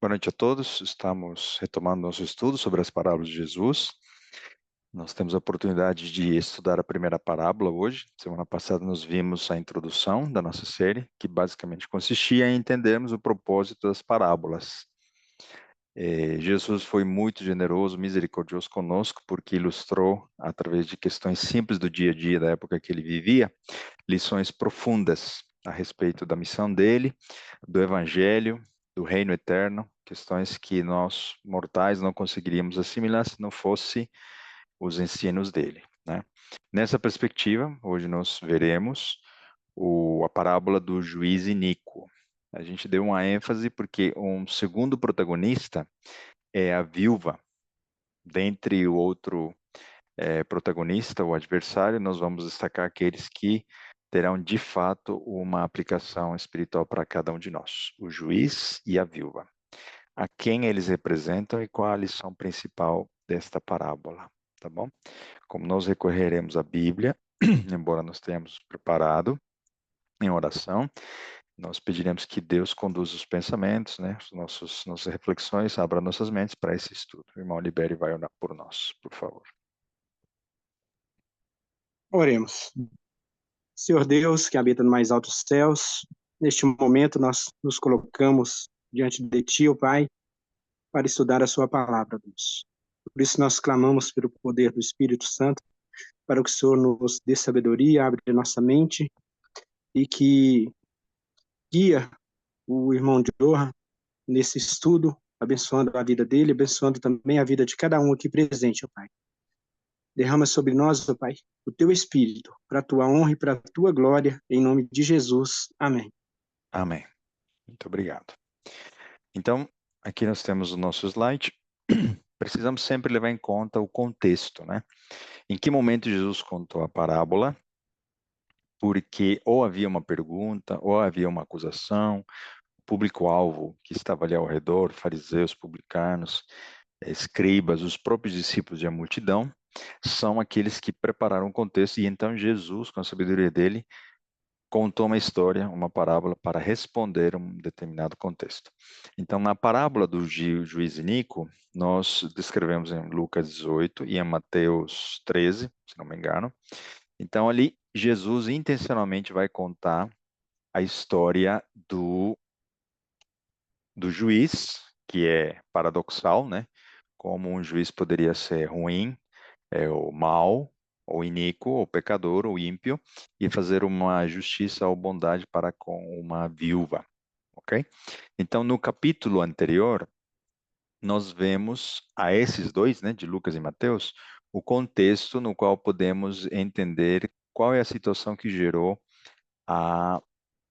Boa noite a todos. Estamos retomando nosso estudo sobre as parábolas de Jesus. Nós temos a oportunidade de estudar a primeira parábola hoje. Semana passada nós vimos a introdução da nossa série, que basicamente consistia em entendermos o propósito das parábolas. Jesus foi muito generoso, misericordioso conosco, porque ilustrou, através de questões simples do dia a dia da época que ele vivia, lições profundas a respeito da missão dele, do evangelho, do reino eterno, questões que nós mortais não conseguiríamos assimilar se não fosse os ensinos dele, né? Nessa perspectiva, hoje nós veremos a parábola do juiz iníquo. A gente deu uma ênfase porque um segundo protagonista é a viúva. Dentre o outro protagonista, o adversário, nós vamos destacar aqueles que terão de fato uma aplicação espiritual para cada um de nós, o juiz e a viúva. A quem eles representam e qual a lição principal desta parábola, tá bom? Como nós recorreremos à Bíblia, embora nós tenhamos preparado em oração, nós pediremos que Deus conduza os pensamentos, né, nossas reflexões, abra nossas mentes para esse estudo. O irmão Libério vai orar por nós, por favor. Oremos. Senhor Deus, que habita no mais altos céus, neste momento nós nos colocamos diante de Ti, ó Pai, para estudar a Sua palavra, Deus. Por isso nós clamamos pelo poder do Espírito Santo, para que o Senhor nos dê sabedoria, abre nossa mente e que guia o irmão de honra nesse estudo, abençoando a vida dele, abençoando também a vida de cada um aqui presente, ó Pai. Derrama sobre nós, ó Pai, o Teu Espírito, para a Tua honra e para a Tua glória, em nome de Jesus. Amém. Amém. Muito obrigado. Então, aqui nós temos o nosso slide. Precisamos sempre levar em conta o contexto, né? Em que momento Jesus contou a parábola? Porque ou havia uma pergunta, ou havia uma acusação, o público-alvo que estava ali ao redor, fariseus, publicanos, escribas, os próprios discípulos e a multidão, são aqueles que prepararam o contexto, e então Jesus, com a sabedoria dele, contou uma história, uma parábola, para responder um determinado contexto. Então, na parábola do juiz Inico, nós descrevemos em Lucas 18 e em Mateus 13, se não me engano. Então, ali, Jesus intencionalmente vai contar a história do juiz, que é paradoxal, né? Como um juiz poderia ser ruim, o mau, ou iníquo, ou pecador, ou ímpio, e fazer uma justiça ou bondade para com uma viúva, ok? Então, no capítulo anterior, nós vemos a esses dois, né, de Lucas e Mateus, o contexto no qual podemos entender qual é a situação que gerou a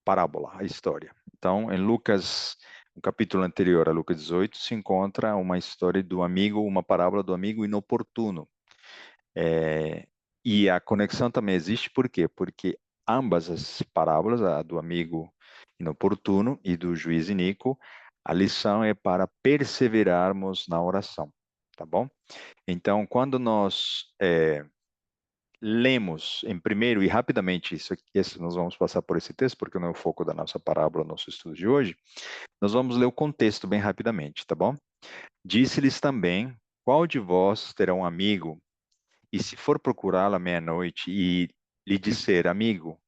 parábola, a história. Então, em Lucas, no capítulo anterior a Lucas 18, se encontra uma história do amigo, uma parábola do amigo inoportuno. E a conexão também existe, por quê? Porque ambas as parábolas, a do amigo inoportuno e do juiz iníquo, a lição é para perseverarmos na oração, tá bom? Então, quando nós lemos em primeiro e rapidamente isso aqui, nós vamos passar por esse texto, porque não é o foco da nossa parábola, nosso estudo de hoje, nós vamos ler o contexto bem rapidamente, tá bom? Disse-lhes também, qual de vós terá um amigo e se for procurá-lo à meia-noite e lhe disser, amigo,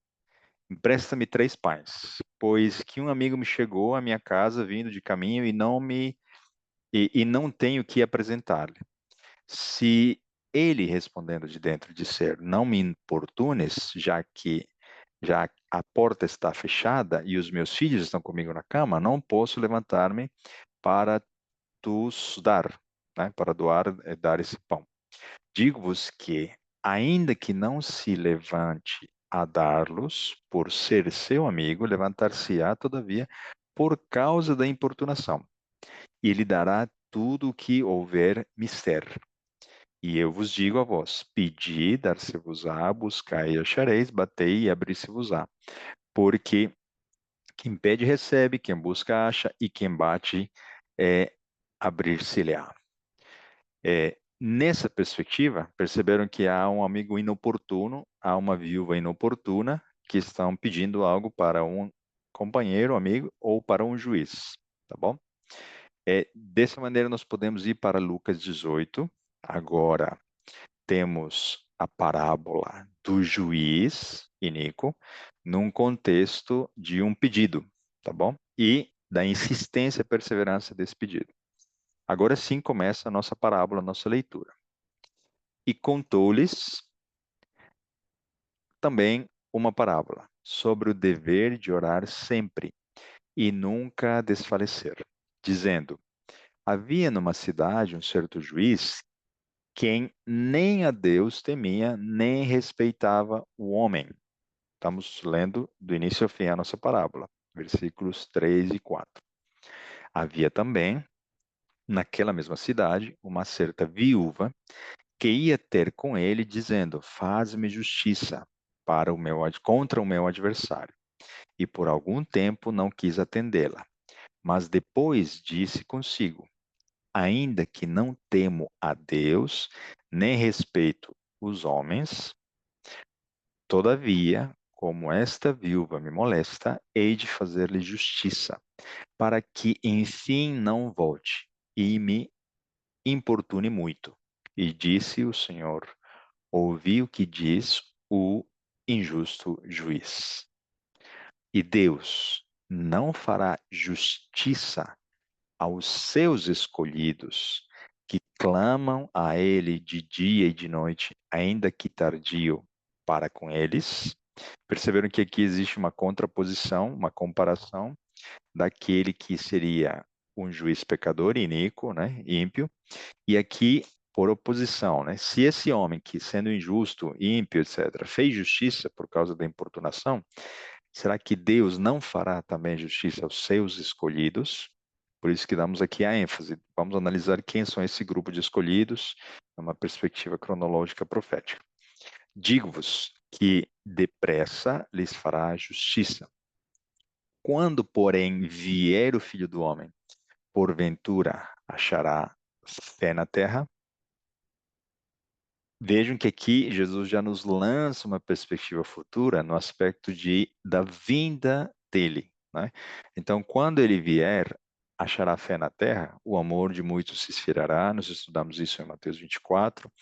empresta-me 3 pães, pois que um amigo me chegou à minha casa vindo de caminho e não tenho que apresentar-lhe. Se ele respondendo de dentro disser, não me importunes, já a porta está fechada e os meus filhos estão comigo na cama, não posso levantar-me para tus dar, né, para doar, dar esse pão. Digo-vos que, ainda que não se levante a dar-los, por ser seu amigo, levantar-se-á, todavia, por causa da importunação, e lhe dará tudo o que houver mister. E eu vos digo a vós: pedi, dar-se-vos-á, buscai e achareis, batei e abrir-se-vos-á. Porque quem pede, recebe, quem busca, acha, e quem bate, abrir-se-lhe-á. Nessa perspectiva, perceberam que há um amigo inoportuno, há uma viúva inoportuna que estão pedindo algo para um companheiro, amigo ou para um juiz, tá bom? Dessa maneira, nós podemos ir para Lucas 18. Agora, temos a parábola do juiz iníquo num contexto de um pedido, tá bom? E da insistência e perseverança desse pedido. Agora sim começa a nossa parábola, a nossa leitura. E contou-lhes também uma parábola sobre o dever de orar sempre e nunca desfalecer, dizendo: havia numa cidade um certo juiz quem nem a Deus temia, nem respeitava o homem. Estamos lendo do início ao fim a nossa parábola, versículos 3 e 4. Havia também, naquela mesma cidade, uma certa viúva que ia ter com ele, dizendo: faz-me justiça contra o meu adversário. E por algum tempo não quis atendê-la. Mas depois disse consigo: ainda que não temo a Deus, nem respeito os homens, todavia, como esta viúva me molesta, hei de fazer-lhe justiça, para que enfim não volte e me importune muito. E disse o Senhor: ouvi o que diz o injusto juiz. E Deus não fará justiça aos seus escolhidos, que clamam a Ele de dia e de noite, ainda que tardio para com eles. Perceberam que aqui existe uma contraposição, uma comparação daquele que seria um juiz pecador, iníquo, né, ímpio, e aqui por oposição, né? Se esse homem que, sendo injusto, ímpio, etc., fez justiça por causa da importunação, será que Deus não fará também justiça aos seus escolhidos? Por isso que damos aqui a ênfase. Vamos analisar quem são esse grupo de escolhidos, numa perspectiva cronológica profética. Digo-vos que depressa lhes fará justiça. Quando, porém, vier o Filho do Homem, porventura achará fé na terra? Vejam que aqui Jesus já nos lança uma perspectiva futura no aspecto da vinda dele, né? Então, quando ele vier, achará fé na terra, o amor de muitos se esfriará. Nós estudamos isso em Mateus 24.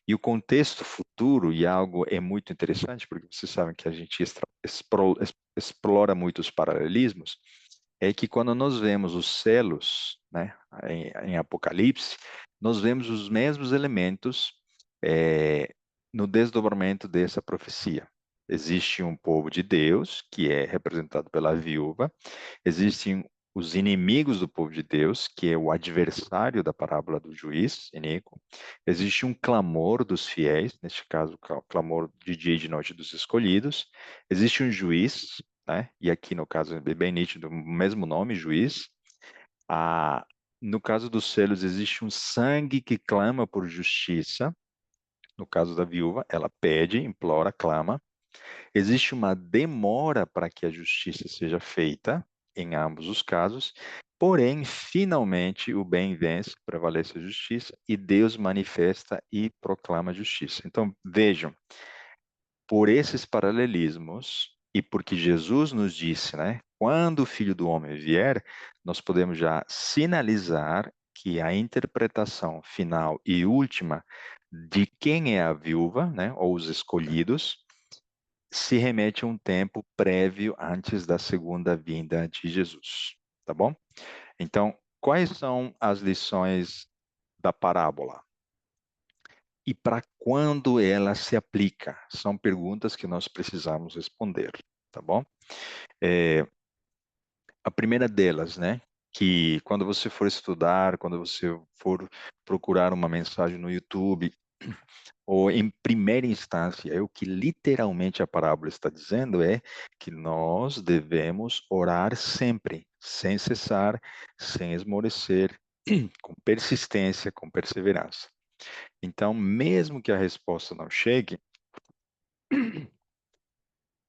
E o contexto futuro, e algo é muito interessante, porque vocês sabem que a gente explora muito os paralelismos, é que quando nós vemos os selos, né, em Apocalipse, nós vemos os mesmos elementos no desdobramento dessa profecia. Existe um povo de Deus, que é representado pela viúva, existem os inimigos do povo de Deus, que é o adversário da parábola do juiz iníquo. Existe um clamor dos fiéis, neste caso, o clamor de dia e de noite dos escolhidos. Existe um juiz, né? E aqui no caso é bem nítido, o mesmo nome, juiz. Ah, no caso dos selos, existe um sangue que clama por justiça. No caso da viúva, ela pede, implora, clama. Existe uma demora para que a justiça seja feita, em ambos os casos, porém, finalmente, o bem vence, prevalece a justiça, e Deus manifesta e proclama a justiça. Então, vejam, por esses paralelismos, e porque Jesus nos disse, né, quando o Filho do Homem vier, nós podemos já sinalizar que a interpretação final e última de quem é a viúva, né, ou os escolhidos, se remete a um tempo prévio antes da segunda vinda de Jesus, tá bom? Então, quais são as lições da parábola? E para quando ela se aplica? São perguntas que nós precisamos responder, tá bom? É, a primeira delas, né? Que quando você for estudar, quando você for procurar uma mensagem no YouTube, ou em primeira instância, o que literalmente a parábola está dizendo é que nós devemos orar sempre, sem cessar, sem esmorecer, com persistência, com perseverança. Então, mesmo que a resposta não chegue,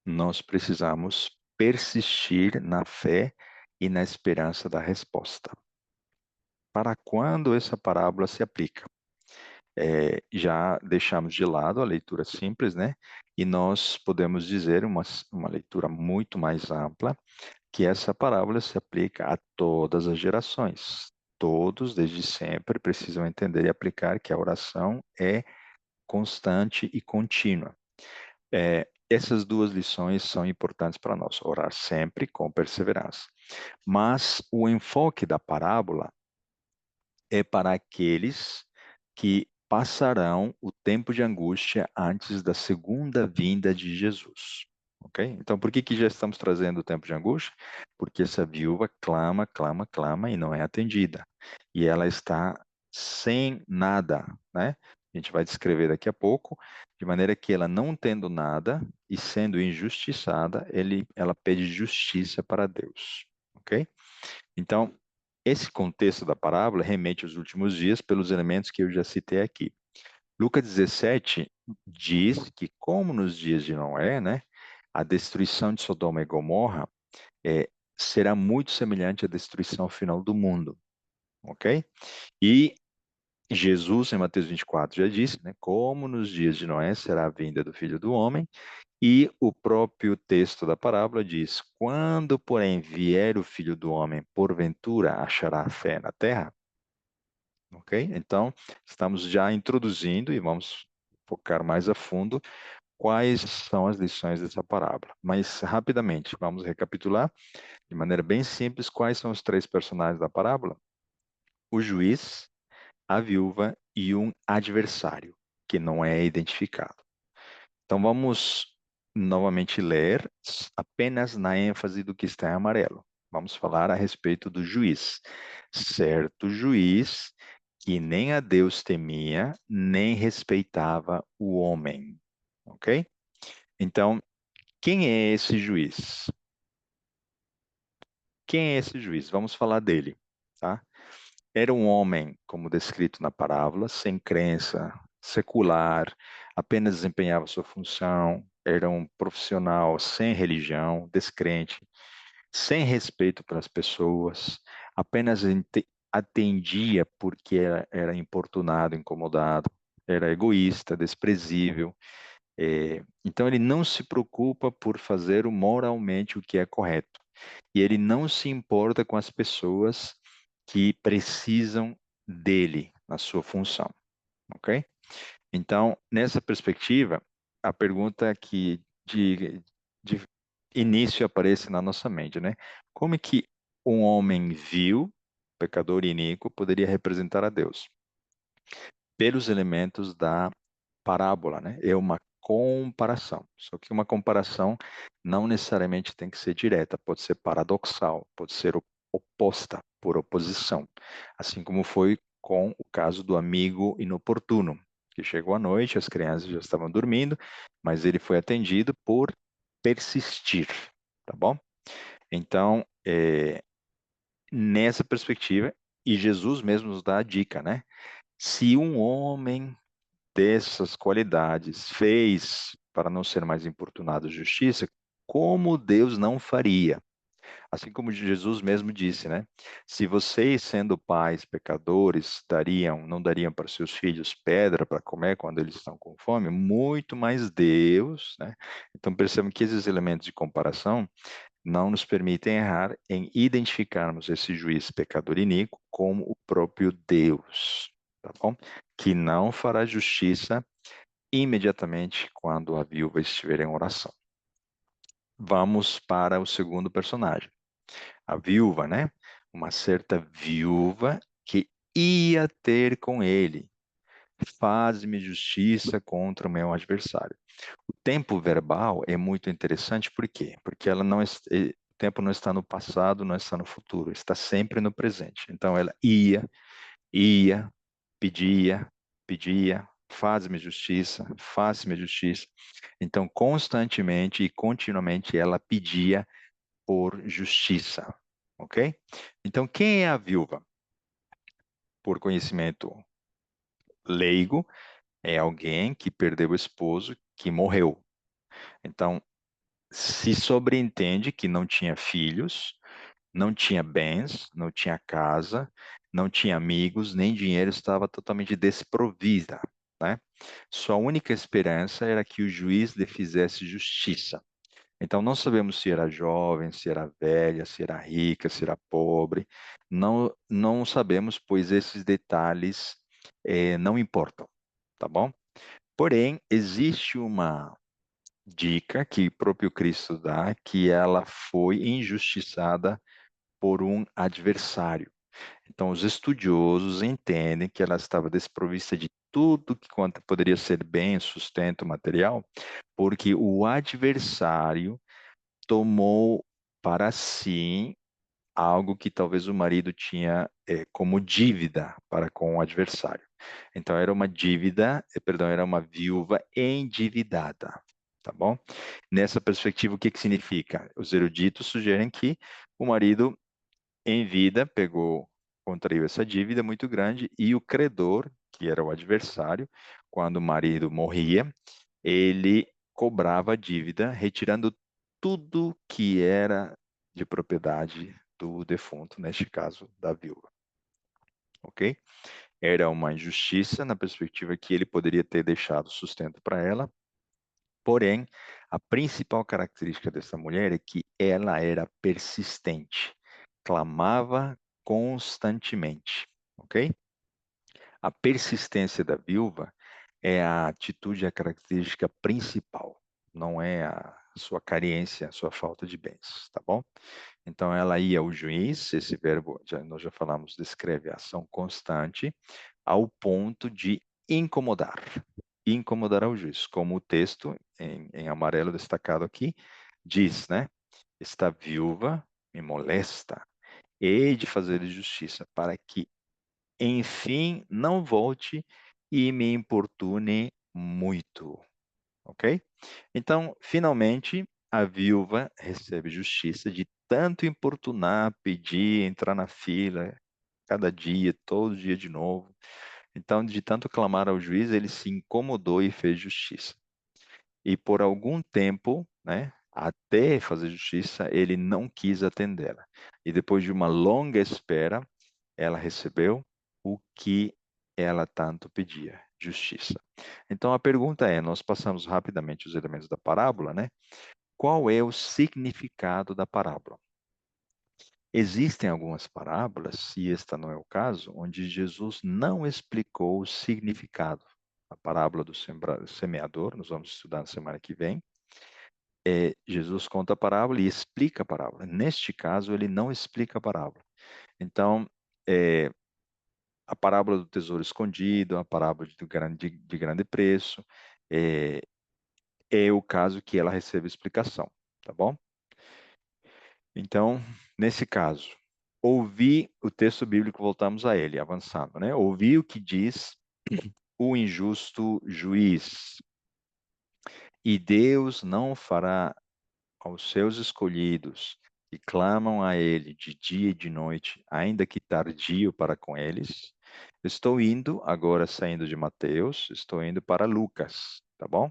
nós precisamos persistir na fé e na esperança da resposta. Para quando essa parábola se aplica? Já deixamos de lado a leitura simples, né? E nós podemos dizer uma leitura muito mais ampla, que essa parábola se aplica a todas as gerações. todos, desde sempre, precisam entender e aplicar que a oração é constante e contínua. Essas duas lições são importantes para nós, orar sempre com perseverança. Mas o enfoque da parábola é para aqueles que passarão o tempo de angústia antes da segunda vinda de Jesus. Ok? Então, por que que já estamos trazendo o tempo de angústia? Porque essa viúva clama, clama, clama e não é atendida. E ela está sem nada, né? A gente vai descrever daqui a pouco, de maneira que ela não tendo nada e sendo injustiçada, ela pede justiça para Deus. Ok? Então, esse contexto da parábola remete aos últimos dias pelos elementos que eu já citei aqui. Lucas 17 diz que, como nos dias de Noé, né, a destruição de Sodoma e Gomorra é, será muito semelhante à destruição final do mundo, ok? E Jesus, em Mateus 24, já disse, né, como nos dias de Noé será a vinda do Filho do Homem, e o próprio texto da parábola diz: quando, porém, vier o Filho do Homem, porventura achará fé na terra? Ok? Então, estamos já introduzindo e vamos focar mais a fundo quais são as lições dessa parábola. Mas, rapidamente, vamos recapitular de maneira bem simples quais são os três personagens da parábola: o juiz, a viúva e um adversário, que não é identificado. Então, vamos novamente ler apenas na ênfase do que está em amarelo. Vamos falar a respeito do juiz. Certo juiz que nem a Deus temia, nem respeitava o homem. Ok? Então, quem é esse juiz? Quem é esse juiz? Vamos falar dele, tá? Era um homem, como descrito na parábola, sem crença, secular, apenas desempenhava sua função, era um profissional sem religião, descrente, sem respeito pelas pessoas, apenas atendia porque era importunado, incomodado, era egoísta, desprezível. Então ele não se preocupa por fazer moralmente o que é correto. E ele não se importa com as pessoas que precisam dele na sua função, ok? Então, nessa perspectiva, a pergunta que de início aparece na nossa mente, né? Como é que um homem vil, pecador iníquo, poderia representar a Deus? Pelos elementos da parábola, né? É uma comparação. Só que uma comparação não necessariamente tem que ser direta, pode ser paradoxal, pode ser oposta, por oposição. Assim como foi com o caso do amigo inoportuno, que chegou à noite, as crianças já estavam dormindo, mas ele foi atendido por persistir, tá bom? Então, nessa perspectiva, e Jesus mesmo nos dá a dica, né? Se um homem dessas qualidades fez para não ser mais importunado à justiça, como Deus não faria? Assim como Jesus mesmo disse, né? Se vocês, sendo pais pecadores, não dariam para seus filhos pedra para comer quando eles estão com fome, muito mais Deus, né? Então percebam que esses elementos de comparação não nos permitem errar em identificarmos esse juiz pecador iníquo como o próprio Deus, tá bom? Que não fará justiça imediatamente quando a viúva estiver em oração. Vamos para o segundo personagem, a viúva, né? Uma certa viúva que ia ter com ele. Faz-me justiça contra o meu adversário. O tempo verbal é muito interessante, por quê? Porque o tempo não está no passado, não está no futuro, está sempre no presente. Então ela ia, pedia, pedia, faz-me justiça, faz-me justiça. Então, constantemente e continuamente ela pedia por justiça, ok? Então, quem é a viúva? Por conhecimento leigo, é alguém que perdeu o esposo, que morreu. Então, se sobreentende que não tinha filhos, não tinha bens, não tinha casa, não tinha amigos, nem dinheiro, estava totalmente desprovida, né? Sua única esperança era que o juiz lhe fizesse justiça. Então, não sabemos se era jovem, se era velha, se era rica, se era pobre. Não sabemos, pois esses detalhes não importam, tá bom? Porém, existe uma dica que o próprio Cristo dá, que ela foi injustiçada por um adversário. Então, os estudiosos entendem que ela estava desprovista de tudo que quanto poderia ser bem, sustento material, porque o adversário tomou para si algo que talvez o marido tinha como dívida para com o adversário. Então, era uma dívida, perdão, era uma viúva endividada, tá bom? Nessa perspectiva, o que que significa? Os eruditos sugerem que o marido, em vida, contraiu essa dívida muito grande e o credor, que era o adversário, quando o marido morria, ele cobrava a dívida, retirando tudo que era de propriedade do defunto, neste caso, da viúva. Ok? Era uma injustiça na perspectiva que ele poderia ter deixado sustento para ela, porém, a principal característica dessa mulher é que ela era persistente, clamava constantemente, ok? A persistência da viúva é a atitude, a característica principal, não é a sua carência, a sua falta de bens, tá bom? Então ela ia ao juiz, esse verbo, nós já falamos, descreve a ação constante, ao ponto de incomodar, incomodar ao juiz, como o texto em amarelo destacado aqui diz, né? Esta viúva me molesta, hei de fazer justiça para que enfim não volte e me importune muito, ok? Então, finalmente, a viúva recebe justiça de tanto importunar, pedir, entrar na fila, cada dia, todo dia de novo. Então, de tanto clamar ao juiz, ele se incomodou e fez justiça. E por algum tempo, né, até fazer justiça, ele não quis atendê-la. E depois de uma longa espera, ela recebeu o que ela tanto pedia, justiça. Então a pergunta é, nós passamos rapidamente os elementos da parábola, né? Qual é o significado da parábola? Existem algumas parábolas, e esta não é o caso, onde Jesus não explicou o significado. A parábola do semeador, nós vamos estudar na semana que vem. Jesus conta a parábola e explica a parábola. Neste caso, ele não explica a parábola. Então, é, a parábola do tesouro escondido, a parábola de grande preço, é, é o caso que ela recebe explicação, tá bom? Então, nesse caso, ouvi o texto bíblico, voltamos a ele, avançando, né? Ouvi o que diz o injusto juiz, e Deus não fará aos seus escolhidos que clamam a ele de dia e de noite, ainda que tardio para com eles. Estou indo, agora saindo de Mateus, estou indo para Lucas, tá bom?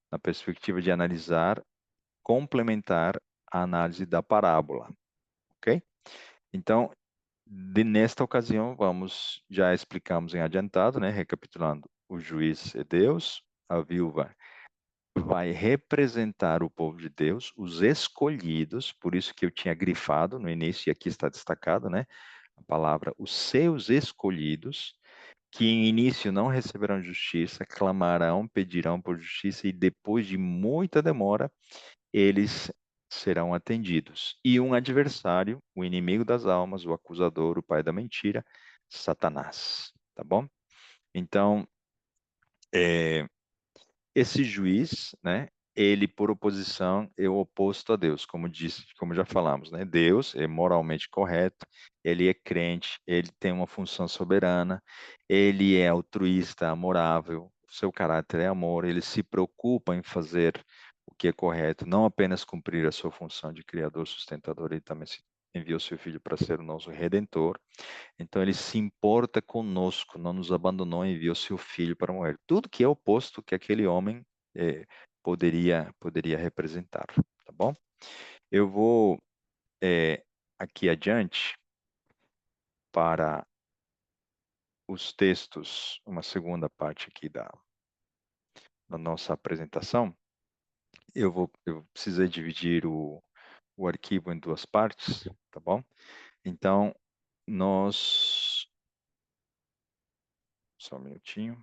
Na perspectiva de analisar, complementar a análise da parábola, ok? Então, nesta ocasião, já explicamos em adiantado, né? Recapitulando, o juiz é Deus, a viúva vai representar o povo de Deus, os escolhidos, por isso que eu tinha grifado no início, e aqui está destacado, né? A palavra, os seus escolhidos, que em início não receberão justiça, clamarão, pedirão por justiça, e depois de muita demora, eles serão atendidos. E um adversário, o inimigo das almas, o acusador, o pai da mentira, Satanás, tá bom? Então, é, esse juiz, né, ele por oposição é o oposto a Deus, como disse, como já falamos, né? Deus é moralmente correto, ele é crente, ele tem uma função soberana, ele é altruísta, amorável, seu caráter é amor, ele se preocupa em fazer o que é correto, não apenas cumprir a sua função de criador, sustentador, ele também enviou seu filho para ser o nosso redentor. Então ele se importa conosco, não nos abandonou e enviou seu filho para morrer. Tudo que é oposto que aquele homem poderia representar, tá bom? Eu vou aqui adiante para os textos, uma segunda parte aqui da nossa apresentação, eu precisei dividir o arquivo em duas partes, tá bom? Então, nós... Só um minutinho.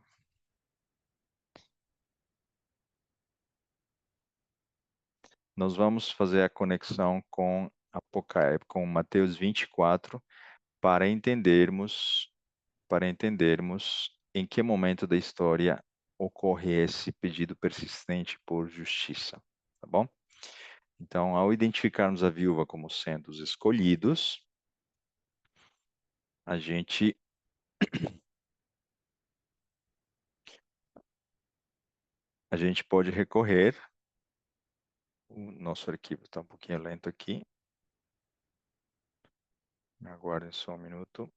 Nós vamos fazer a conexão com com Mateus 24 para entendermos em que momento da história ocorre esse pedido persistente por justiça, tá bom? Então, ao identificarmos a viúva como sendo os escolhidos, a gente pode recorrer. O nosso arquivo está um pouquinho lento aqui. Aguardem só um minuto.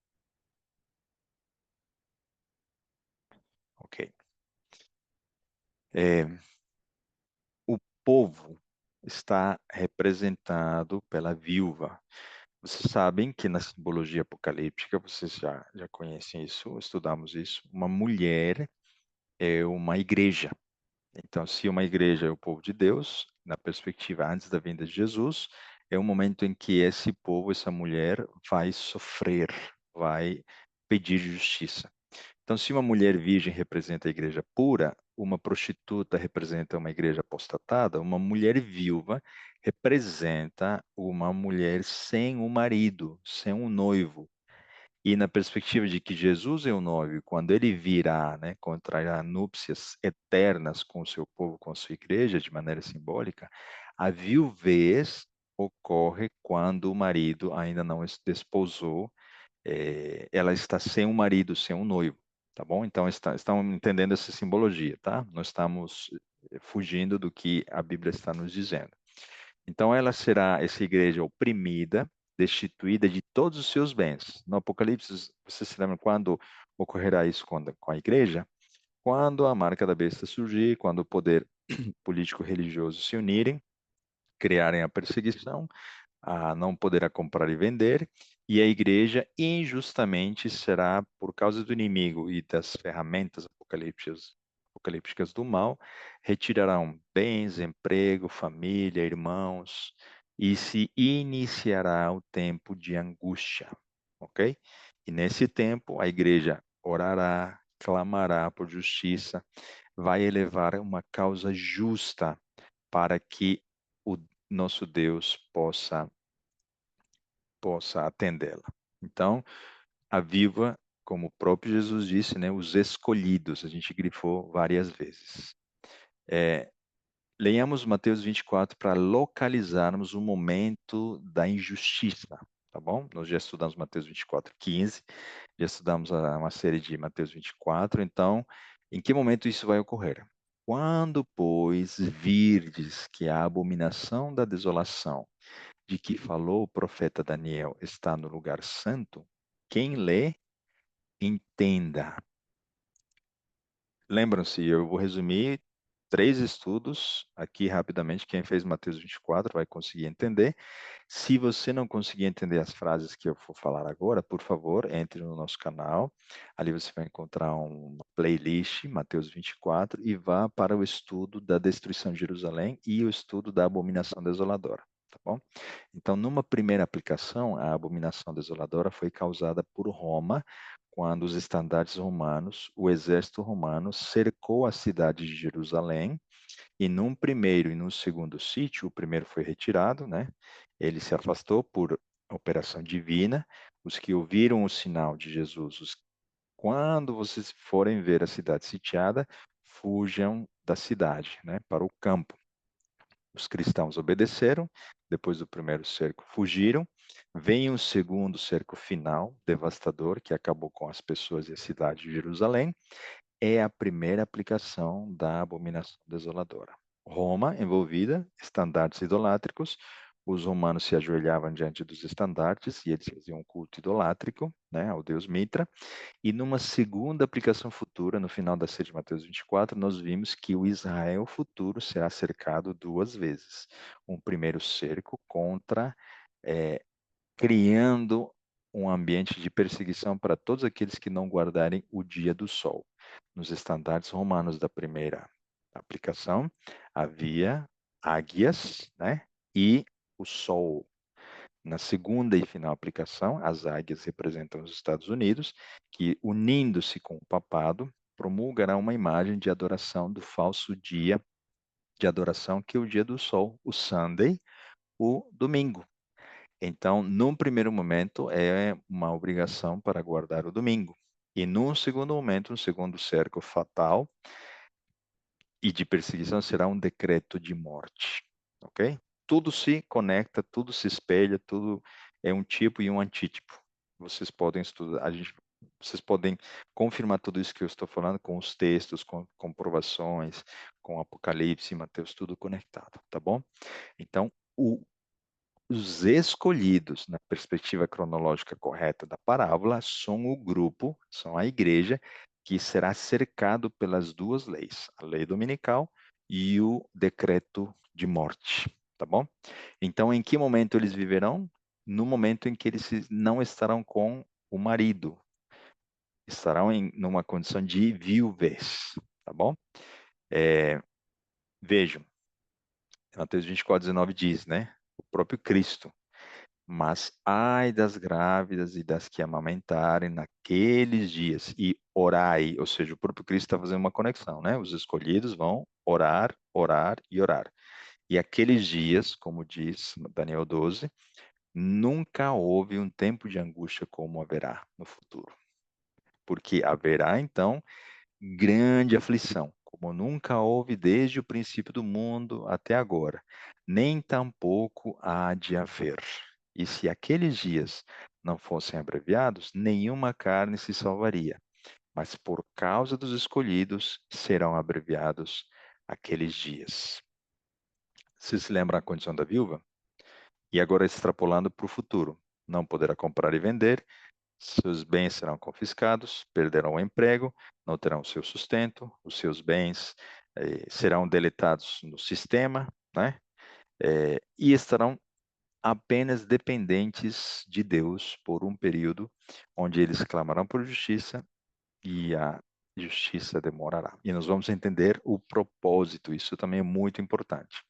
Ok. O povo está representado pela viúva. Vocês sabem que na simbologia apocalíptica, vocês já conhecem isso, estudamos isso, uma mulher é uma igreja. Então, se uma igreja é o povo de Deus, na perspectiva antes da vinda de Jesus, é um momento em que esse povo, essa mulher, vai sofrer, vai pedir justiça. Então, se uma mulher virgem representa a igreja pura, uma prostituta representa uma igreja apostatada, uma mulher viúva representa uma mulher sem um marido, sem um noivo. E na perspectiva de que Jesus é o noivo, quando ele virá, né, contrairá núpcias eternas com o seu povo, com a sua igreja, de maneira simbólica, a viuvez ocorre quando o marido ainda não se desposou, ela está sem um marido, sem um noivo, tá bom? Então, estão entendendo essa simbologia, tá? Não estamos fugindo do que a Bíblia está nos dizendo. Então, ela será, essa igreja, oprimida, destituída de todos os seus bens. No Apocalipse, você se lembra quando ocorrerá isso com a igreja? Quando a marca da besta surgir, quando o poder político-religioso se unirem, criarem a perseguição, não poderá comprar e vender, e a igreja injustamente será, por causa do inimigo e das ferramentas apocalípticas do mal, retirarão bens, emprego, família, irmãos, e se iniciará o tempo de angústia, ok? E nesse tempo a igreja orará, clamará por justiça, vai elevar uma causa justa para que o nosso Deus possa atendê-la. Então, a viva, como o próprio Jesus disse, né, os escolhidos, a gente grifou várias vezes. Leiamos Mateus 24 para localizarmos o momento da injustiça, tá bom? Nós já estudamos Mateus 24, 15, já estudamos uma série de Mateus 24, então, em que momento isso vai ocorrer? Quando, pois, virdes que a abominação da desolação de que falou o profeta Daniel está no lugar santo, quem lê, entenda. Lembram-se, eu vou resumir 3 estudos aqui rapidamente. Quem fez Mateus 24 vai conseguir entender. Se você não conseguir entender as frases que eu vou falar agora, por favor, entre no nosso canal. Ali você vai encontrar uma playlist, Mateus 24, e vá para o estudo da destruição de Jerusalém e o estudo da abominação desoladora. Tá bom? Então, numa primeira aplicação, a abominação desoladora foi causada por Roma, quando os estandartes romanos, o exército romano, cercou a cidade de Jerusalém, e num primeiro e num segundo sítio, o primeiro foi retirado, né? Ele se afastou por operação divina. Os que ouviram o sinal de Jesus, quando vocês forem ver a cidade sitiada, fujam da cidade, né? Para o campo. Os cristãos obedeceram, depois do primeiro cerco fugiram, vem o segundo cerco final, devastador, que acabou com as pessoas e a cidade de Jerusalém, é a primeira aplicação da abominação desoladora. Roma envolvida, estandartes idolátricos, os romanos se ajoelhavam diante dos estandartes e eles faziam um culto idolátrico, né, ao deus Mitra, e numa segunda aplicação futura, no final da série de Mateus 24, nós vimos que o Israel futuro será cercado 2 vezes. Um primeiro cerco contra, é, criando um ambiente de perseguição para todos aqueles que não guardarem o dia do sol. Nos estandartes romanos da primeira aplicação, havia águias, né? E o sol. Na segunda e final aplicação, as águias representam os Estados Unidos, que, unindo-se com o papado, promulgará uma imagem de adoração do falso dia de adoração, que é o dia do sol, o Sunday, o domingo. Então, num primeiro momento, é uma obrigação para guardar o domingo. E num segundo momento, no segundo cerco fatal e de perseguição, será um decreto de morte. Ok? Tudo se conecta, tudo se espelha, tudo é um tipo e um antítipo. Vocês podem estudar, vocês podem confirmar tudo isso que eu estou falando com os textos, com comprovações, com Apocalipse, Mateus, tudo conectado, tá bom? Então, os escolhidos, na perspectiva cronológica correta da parábola, são o grupo, são a igreja, que será cercado pelas duas leis, a lei dominical e o decreto de morte, tá bom? Então, em que momento eles viverão? No momento em que eles não estarão com o marido, estarão numa condição de viuvez, tá bom? Vejam, Mateus 24:19 diz, né? O próprio Cristo. Mas ai das grávidas e das que amamentarem naqueles dias, e orai, ou seja, o próprio Cristo está fazendo uma conexão, né? Os escolhidos vão orar, orar e orar. E aqueles dias, como diz Daniel 12, nunca houve um tempo de angústia como haverá no futuro. Porque haverá, então, grande aflição, como nunca houve desde o princípio do mundo até agora, nem tampouco há de haver. E se aqueles dias não fossem abreviados, nenhuma carne se salvaria, mas por causa dos escolhidos serão abreviados aqueles dias. Você se lembra a condição da viúva? E agora extrapolando para o futuro. Não poderá comprar e vender, seus bens serão confiscados, perderão o emprego, não terão seu sustento, os seus bens serão deletados no sistema, né? E estarão apenas dependentes de Deus por um período onde eles clamarão por justiça e a justiça demorará. E nós vamos entender o propósito, isso também é muito importante.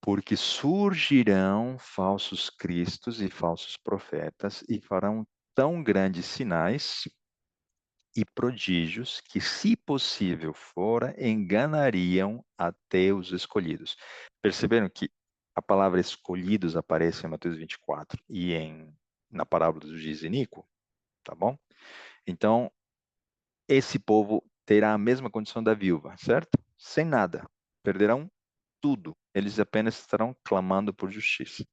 Porque surgirão falsos cristos e falsos profetas e farão tão grandes sinais e prodígios que, se possível fora, enganariam até os escolhidos. Perceberam que a palavra escolhidos aparece em Mateus 24 e na parábola do juiz Inico, tá bom? Então, esse povo terá a mesma condição da viúva, certo? Sem nada. Perderão tudo. Eles apenas estarão clamando por justiça.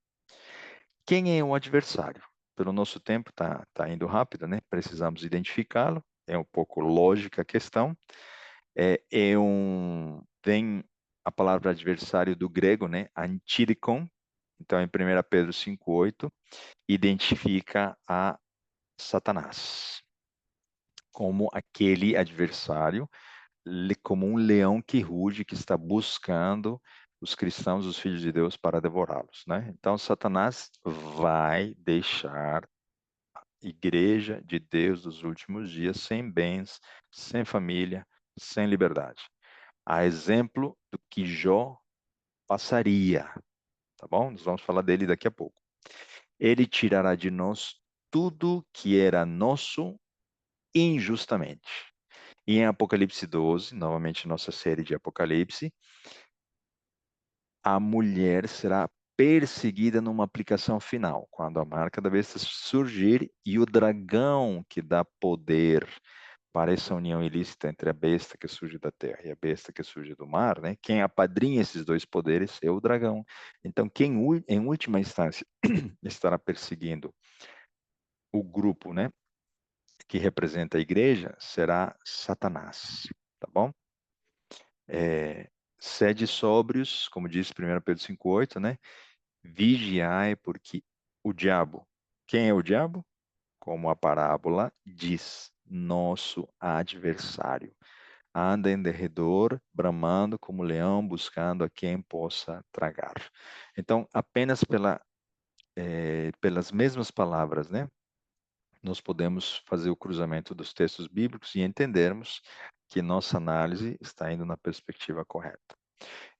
Quem é o adversário? Pelo nosso tempo, tá indo rápido, né? Precisamos identificá-lo. É um pouco lógica a questão. Vem a palavra adversário do grego, né? Antidikon. Então, em 1 Pedro 5:8, identifica a Satanás como aquele adversário, como um leão que ruge, que está buscando os cristãos, os filhos de Deus, para devorá-los, né? Então, Satanás vai deixar a igreja de Deus dos últimos dias sem bens, sem família, sem liberdade. A exemplo do que Jó passaria, tá bom? Nós vamos falar dele daqui a pouco. Ele tirará de nós tudo que era nosso injustamente. E em Apocalipse 12, novamente nossa série de Apocalipse, a mulher será perseguida numa aplicação final, quando a marca da besta surgir e o dragão que dá poder para essa união ilícita entre a besta que surge da terra e a besta que surge do mar, né? Quem apadrinha esses dois poderes é o dragão. Então, quem em última instância estará perseguindo o grupo, né, que representa a igreja, será Satanás, tá bom? Sede sóbrios, como diz 1 Pedro 5:8, né? Vigiai, porque o diabo, quem é o diabo? Como a parábola diz, nosso adversário. Anda em derredor, bramando como leão, buscando a quem possa tragar. Então, apenas pelas mesmas palavras, né? Nós podemos fazer o cruzamento dos textos bíblicos e entendermos que nossa análise está indo na perspectiva correta.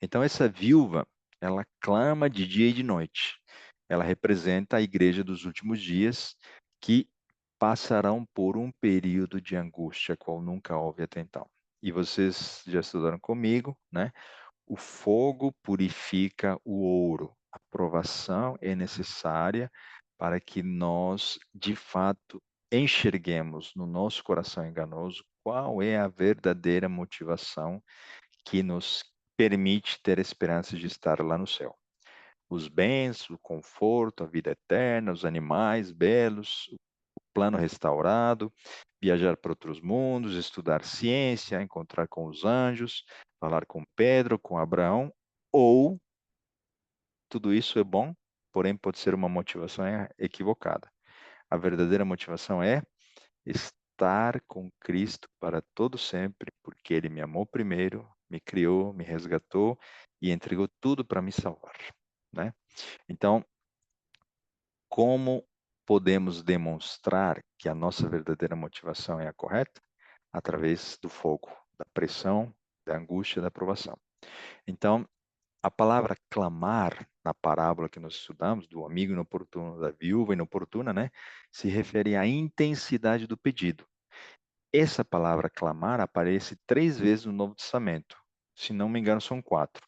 Então, essa viúva, ela clama de dia e de noite. Ela representa a igreja dos últimos dias, que passarão por um período de angústia, qual nunca houve até então. E vocês já estudaram comigo, né? O fogo purifica o ouro. A provação é necessária para que nós, de fato, enxerguemos no nosso coração enganoso qual é a verdadeira motivação que nos permite ter a esperança de estar lá no céu. Os bens, o conforto, a vida eterna, os animais belos, o plano restaurado, viajar para outros mundos, estudar ciência, encontrar com os anjos, falar com Pedro, com Abraão, ou tudo isso é bom, porém pode ser uma motivação equivocada. A verdadeira motivação é estar com Cristo para todo sempre, porque Ele me amou primeiro, me criou, me resgatou e entregou tudo para me salvar, né? Então, como podemos demonstrar que a nossa verdadeira motivação é a correta? Através do fogo, da pressão, da angústia, da provação. Então, a palavra clamar na parábola que nós estudamos, do amigo inoportuno, da viúva inoportuna, né, se refere à intensidade do pedido. Essa palavra clamar aparece 3 vezes no Novo Testamento. Se não me engano, são 4.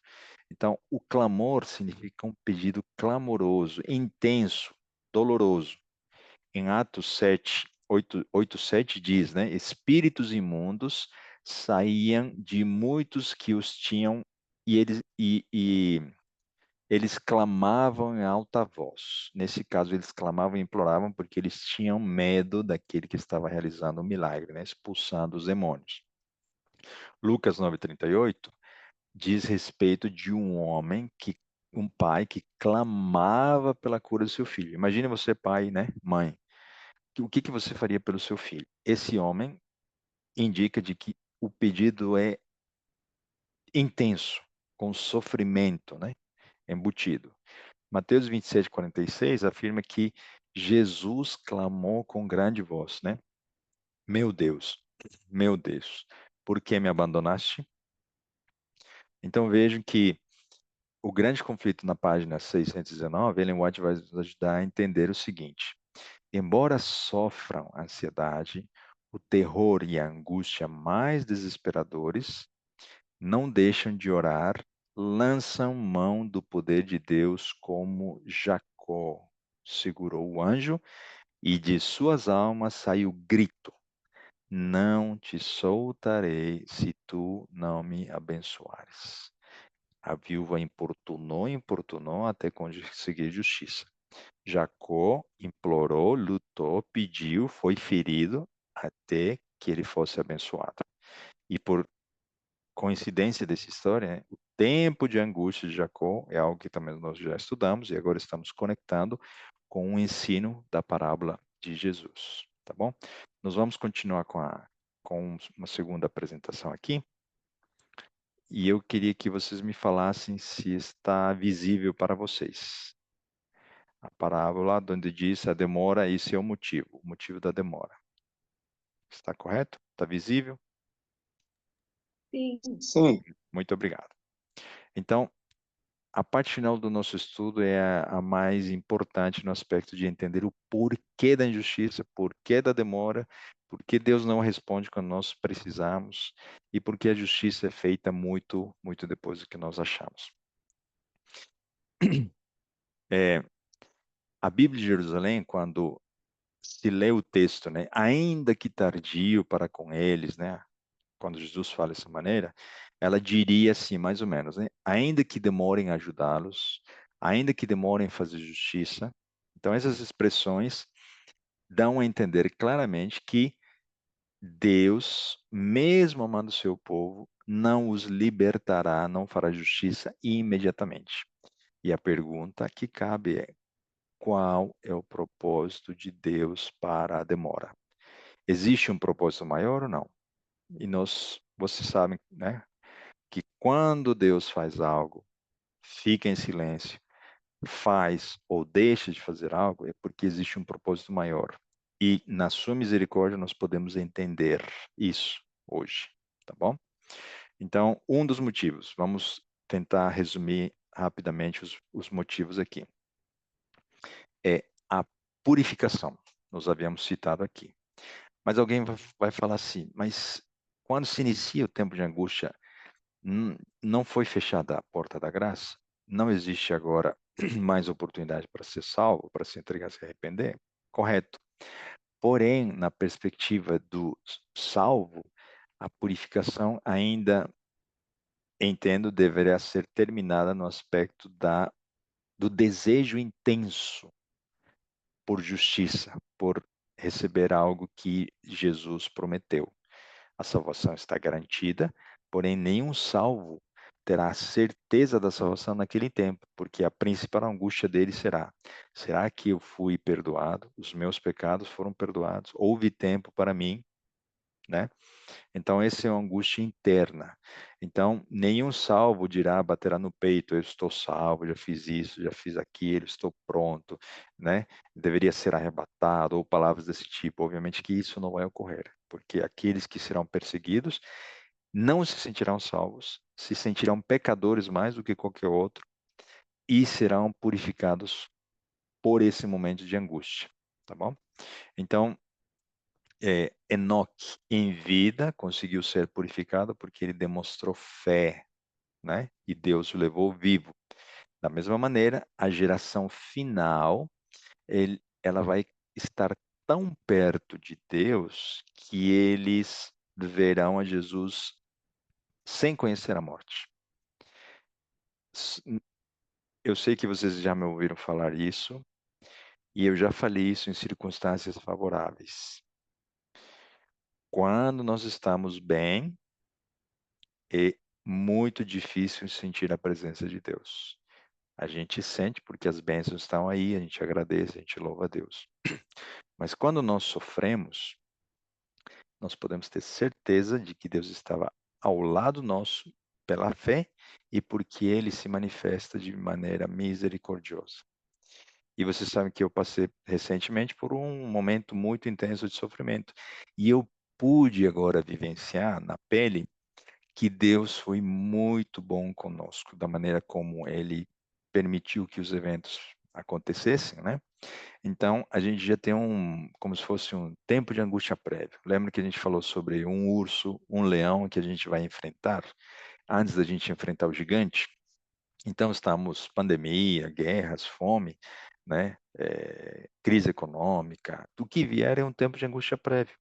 Então, o clamor significa um pedido clamoroso, intenso, doloroso. Em Atos 7, 8, 7 diz, né? Espíritos imundos saíam de muitos que os tinham e eles clamavam em alta voz. Nesse caso, eles clamavam e imploravam porque eles tinham medo daquele que estava realizando o milagre, né? Expulsando os demônios. Lucas 9:38 diz respeito de um pai que clamava pela cura do seu filho. Imagine você, pai, né, mãe. O que que você faria pelo seu filho? Esse homem indica de que o pedido é intenso, com sofrimento, né, embutido. Mateus 27:46 afirma que Jesus clamou com grande voz, né? Meu Deus, por que me abandonaste? Então vejam que o grande conflito na página 619, Ellen White vai nos ajudar a entender o seguinte: embora sofram ansiedade, o terror e a angústia mais desesperadores, não deixam de orar, lançam mão do poder de Deus como Jacó segurou o anjo e de suas almas saiu grito: não te soltarei se tu não me abençoares. A viúva importunou, importunou até conseguir justiça. Jacó implorou, lutou, pediu, foi ferido até que ele fosse abençoado. E por coincidência dessa história, né, o tempo de angústia de Jacó é algo que também nós já estudamos e agora estamos conectando com o ensino da parábola de Jesus, tá bom? Nós vamos continuar com uma segunda apresentação aqui. E eu queria que vocês me falassem se está visível para vocês. A parábola onde diz a demora, esse é o motivo da demora. Está correto? Está visível? Sim. Sim. Muito obrigado. Então, a parte final do nosso estudo é a mais importante no aspecto de entender o porquê da injustiça, porquê da demora, porque Deus não responde quando nós precisamos e porque a justiça é feita muito, muito depois do que nós achamos. A Bíblia de Jerusalém, quando se lê o texto, né, ainda que tardio para com eles, né, quando Jesus fala dessa maneira, ela diria assim, mais ou menos, né, ainda que demorem a ajudá-los, ainda que demorem a fazer justiça. Então, essas expressões dão a entender claramente que Deus, mesmo amando o seu povo, não os libertará, não fará justiça imediatamente. E a pergunta que cabe é: qual é o propósito de Deus para a demora? Existe um propósito maior ou não? E vocês sabem, né, que quando Deus faz algo, fica em silêncio, faz ou deixa de fazer algo, é porque existe um propósito maior. E na sua misericórdia nós podemos entender isso hoje, tá bom? Então, um dos motivos, vamos tentar resumir rapidamente os motivos aqui. É a purificação, nós havíamos citado aqui. Mas alguém vai falar assim, mas quando se inicia o tempo de angústia, não foi fechada a porta da graça? Não existe agora mais oportunidade para ser salvo, para se entregar, se arrepender? Correto. Porém, na perspectiva do salvo, a purificação ainda, entendo, deveria ser terminada no aspecto do desejo intenso por justiça, por receber algo que Jesus prometeu. A salvação está garantida, porém nenhum salvo terá a certeza da salvação naquele tempo, porque a principal angústia dele será que eu fui perdoado? Os meus pecados foram perdoados? Houve tempo para mim, né? Então, essa é uma angústia interna. Então, nenhum salvo dirá, baterá no peito, eu estou salvo, já fiz isso, já fiz aquilo, estou pronto, né? Deveria ser arrebatado, ou palavras desse tipo. Obviamente que isso não vai ocorrer, porque aqueles que serão perseguidos não se sentirão salvos, se sentirão pecadores mais do que qualquer outro, e serão purificados por esse momento de angústia, tá bom? Então, Enoque, em vida, conseguiu ser purificado porque ele demonstrou fé, né? E Deus o levou vivo. Da mesma maneira, a geração final, ela vai estar tão perto de Deus que eles verão a Jesus sem conhecer a morte. Eu sei que vocês já me ouviram falar isso, e eu já falei isso em circunstâncias favoráveis. Quando nós estamos bem, é muito difícil sentir a presença de Deus. A gente sente porque as bênçãos estão aí, a gente agradece, a gente louva a Deus. Mas quando nós sofremos, nós podemos ter certeza de que Deus estava ao lado nosso pela fé e porque Ele se manifesta de maneira misericordiosa. E você sabe que eu passei recentemente por um momento muito intenso de sofrimento. E eu pude agora vivenciar na pele que Deus foi muito bom conosco, da maneira como Ele permitiu que os eventos acontecessem, né? Então, a gente já tem como se fosse um tempo de angústia prévio. Lembra que a gente falou sobre um urso, um leão que a gente vai enfrentar antes da gente enfrentar o gigante? Então, estamos pandemia, guerras, fome, né? Crise econômica, do que vier é um tempo de angústia prévia.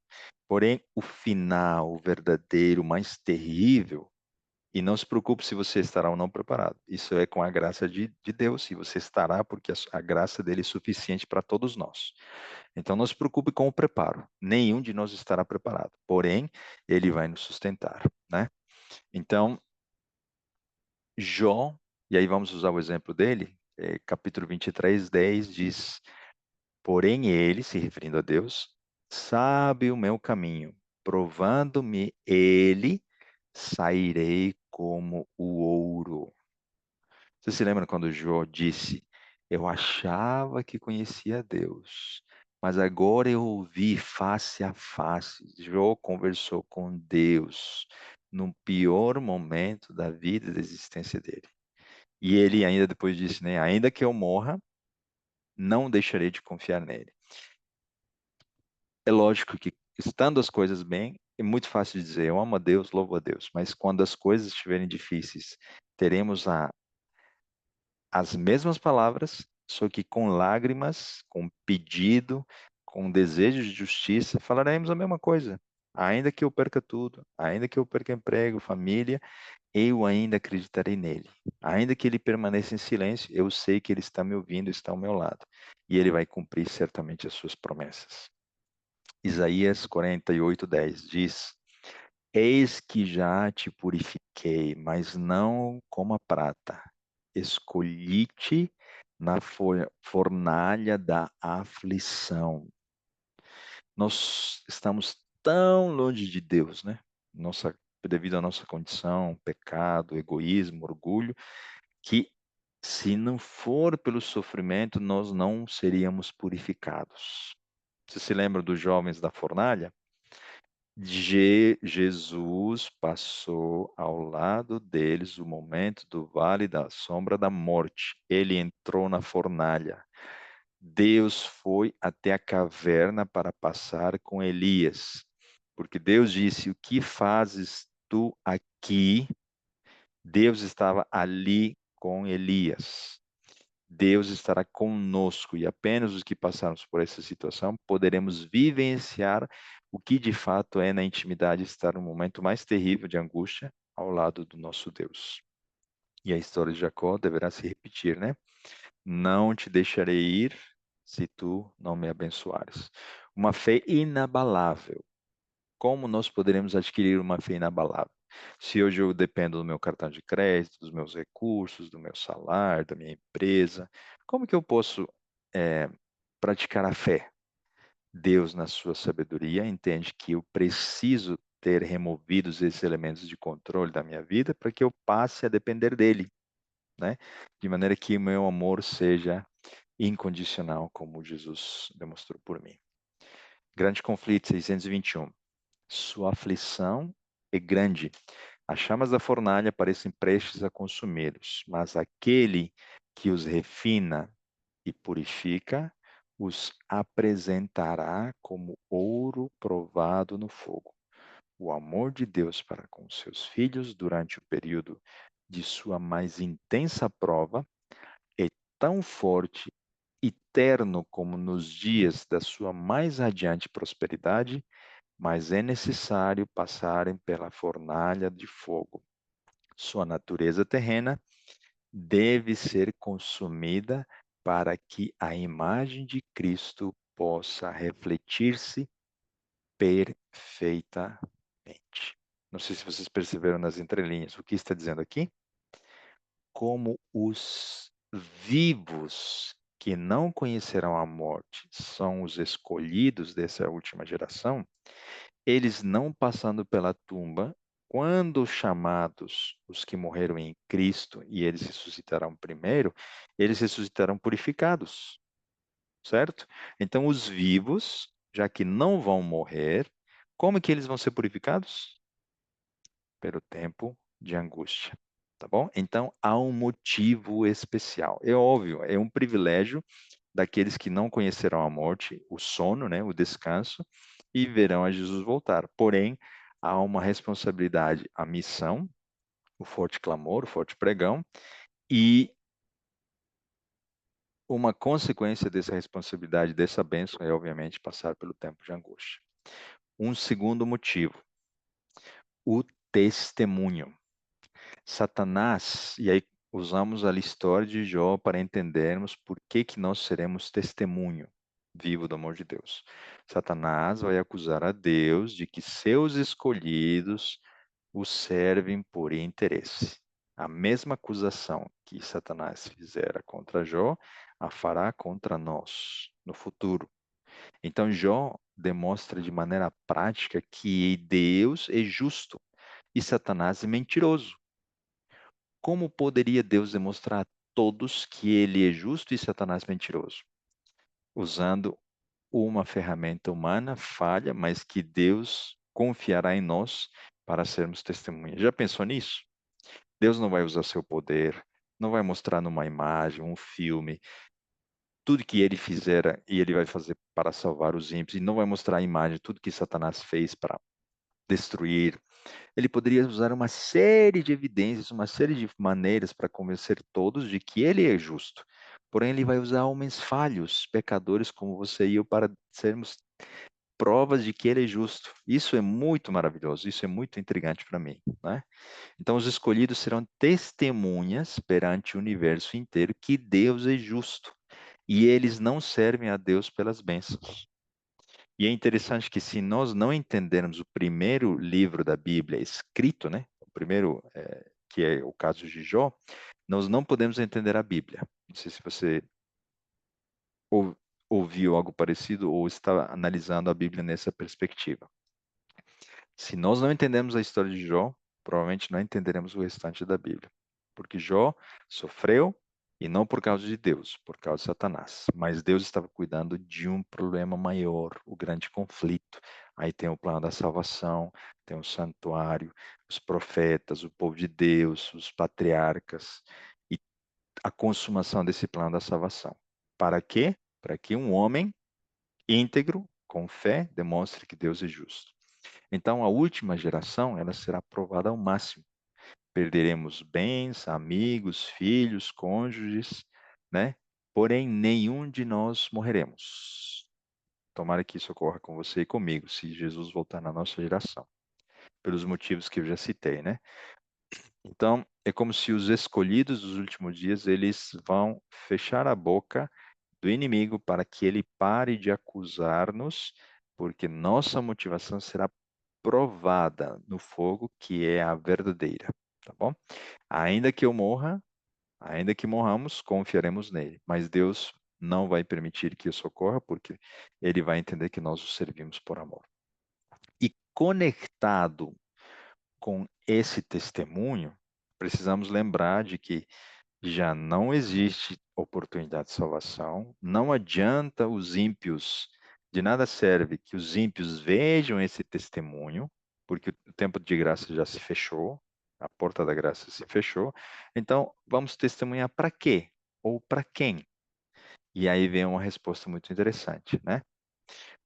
Porém, o final, o verdadeiro, mais terrível, e não se preocupe se você estará ou não preparado. Isso é com a graça de Deus, e você estará, porque a graça dele é suficiente para todos nós. Então, não se preocupe com o preparo. Nenhum de nós estará preparado. Porém, ele vai nos sustentar, né? Então, Jó, e aí vamos usar o exemplo dele, capítulo 23, 10, diz: Porém ele, se referindo a Deus, sabe o meu caminho, provando-me ele, sairei como o ouro. Você se lembra quando Jó disse: Eu achava que conhecia Deus, mas agora eu ouvi face a face. Jó conversou com Deus no pior momento da vida e da existência dele. E ele ainda depois disse, né? Ainda que eu morra, não deixarei de confiar nele. É lógico que, estando as coisas bem, é muito fácil dizer, eu amo a Deus, louvo a Deus. Mas quando as coisas estiverem difíceis, teremos as mesmas palavras, só que com lágrimas, com pedido, com desejo de justiça, falaremos a mesma coisa. Ainda que eu perca tudo, ainda que eu perca emprego, família, eu ainda acreditarei nele. Ainda que ele permaneça em silêncio, eu sei que ele está me ouvindo, está ao meu lado. E ele vai cumprir certamente as suas promessas. Isaías 48:10 diz: Eis que já te purifiquei, mas não como a prata. Escolhi-te na fornalha da aflição. Nós estamos tão longe de Deus, né? Devido à nossa condição, pecado, egoísmo, orgulho, que se não for pelo sofrimento, nós não seríamos purificados. Você se lembra dos jovens da fornalha? Jesus passou ao lado deles o momento do vale da sombra da morte. Ele entrou na fornalha. Deus foi até a caverna para passar com Elias. Porque Deus disse: "O que fazes tu aqui?" Deus estava ali com Elias. Deus estará conosco e apenas os que passarmos por essa situação poderemos vivenciar o que de fato é na intimidade estar no momento mais terrível de angústia ao lado do nosso Deus. E a história de Jacó deverá se repetir, né? Não te deixarei ir se tu não me abençoares. Uma fé inabalável. Como nós poderemos adquirir uma fé inabalável? Se hoje eu dependo do meu cartão de crédito, dos meus recursos, do meu salário, da minha empresa, como que eu posso praticar a fé? Deus, na sua sabedoria, entende que eu preciso ter removidos esses elementos de controle da minha vida para que eu passe a depender dele, né? De maneira que o meu amor seja incondicional, como Jesus demonstrou por mim. Grande conflito, 621. Sua aflição é grande. As chamas da fornalha parecem prestes a consumi-los, mas aquele que os refina e purifica os apresentará como ouro provado no fogo. O amor de Deus para com seus filhos durante o período de sua mais intensa prova é tão forte e terno como nos dias da sua mais radiante prosperidade, mas é necessário passarem pela fornalha de fogo. Sua natureza terrena deve ser consumida para que a imagem de Cristo possa refletir-se perfeitamente. Não sei se vocês perceberam nas entrelinhas o que está dizendo aqui. Como os vivos que não conhecerão a morte são os escolhidos dessa última geração, eles não passando pela tumba, quando chamados os que morreram em Cristo e eles ressuscitarão primeiro, eles ressuscitarão purificados, certo? Então, os vivos, já que não vão morrer, como que eles vão ser purificados? Pelo tempo de angústia, tá bom? Então, há um motivo especial. É óbvio, é um privilégio daqueles que não conhecerão a morte, o sono, né, o descanso, e verão a Jesus voltar. Porém, há uma responsabilidade, a missão, o forte clamor, o forte pregão, e uma consequência dessa responsabilidade, dessa bênção, é obviamente passar pelo tempo de angústia. Um segundo motivo, o testemunho. Satanás, e aí usamos a história de Jó para entendermos por que que nós seremos testemunho vivo do amor de Deus. Satanás vai acusar a Deus de que seus escolhidos o servem por interesse. A mesma acusação que Satanás fizera contra Jó, a fará contra nós no futuro. Então Jó demonstra de maneira prática que Deus é justo e Satanás é mentiroso. Como poderia Deus demonstrar a todos que ele é justo e Satanás mentiroso? Usando uma ferramenta humana falha, mas que Deus confiará em nós para sermos testemunhas. Já pensou nisso? Deus não vai usar seu poder, não vai mostrar numa imagem, um filme, tudo que ele fizera e ele vai fazer para salvar os ímpios, e não vai mostrar a imagem, tudo que Satanás fez para destruir. Ele poderia usar uma série de evidências, uma série de maneiras para convencer todos de que ele é justo. Porém, ele vai usar homens falhos, pecadores como você e eu, para sermos provas de que ele é justo. Isso é muito maravilhoso, isso é muito intrigante para mim, né? Então, os escolhidos serão testemunhas perante o universo inteiro que Deus é justo. E eles não servem a Deus pelas bênçãos. E é interessante que se nós não entendermos o primeiro livro da Bíblia escrito, né, o primeiro, que é o caso de Jó, nós não podemos entender a Bíblia. Não sei se você ou- ouviu algo parecido ou está analisando a Bíblia nessa perspectiva. Se nós não entendemos a história de Jó, provavelmente não entenderemos o restante da Bíblia. Porque Jó sofreu, E não por causa de Deus, por causa de Satanás. Mas Deus estava cuidando de um problema maior, o grande conflito. Aí tem o plano da salvação, tem o santuário, os profetas, o povo de Deus, os patriarcas e a consumação desse plano da salvação. Para quê? Para que um homem íntegro, com fé, demonstre que Deus é justo. Então, a última geração, ela será provada ao máximo. Perderemos bens, amigos, filhos, cônjuges, né? Porém, nenhum de nós morreremos. Tomara que isso ocorra com você e comigo, se Jesus voltar na nossa geração, pelos motivos que eu já citei, né? Então, é como se os escolhidos dos últimos dias, eles vão fechar a boca do inimigo para que ele pare de acusar-nos, porque nossa motivação será provada no fogo, que é a verdadeira, tá bom? Ainda que eu morra, ainda que morramos, confiaremos nele, mas Deus não vai permitir que isso ocorra, porque ele vai entender que nós o servimos por amor. E conectado com esse testemunho, precisamos lembrar de que já não existe oportunidade de salvação, não adianta os ímpios, de nada serve que os ímpios vejam esse testemunho, porque o tempo de graça já se fechou, a porta da graça se fechou. Então, vamos testemunhar para quê? Ou para quem? E aí vem uma resposta muito interessante, né?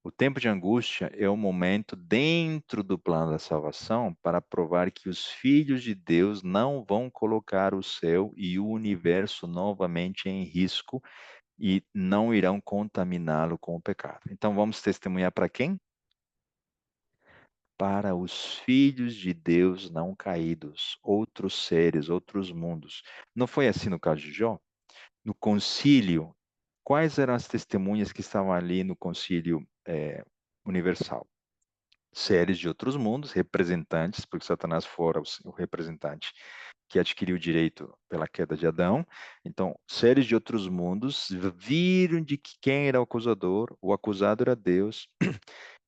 O tempo de angústia é o momento dentro do plano da salvação para provar que os filhos de Deus não vão colocar o céu e o universo novamente em risco e não irão contaminá-lo com o pecado. Então vamos testemunhar para quem? Para os filhos de Deus não caídos, outros seres, outros mundos. Não foi assim no caso de Jó? No concílio, quais eram as testemunhas que estavam ali no concílio universal? Seres de outros mundos, representantes, porque Satanás fora o representante que adquiriu o direito pela queda de Adão. Então, seres de outros mundos viram de que quem era o acusado era Deus,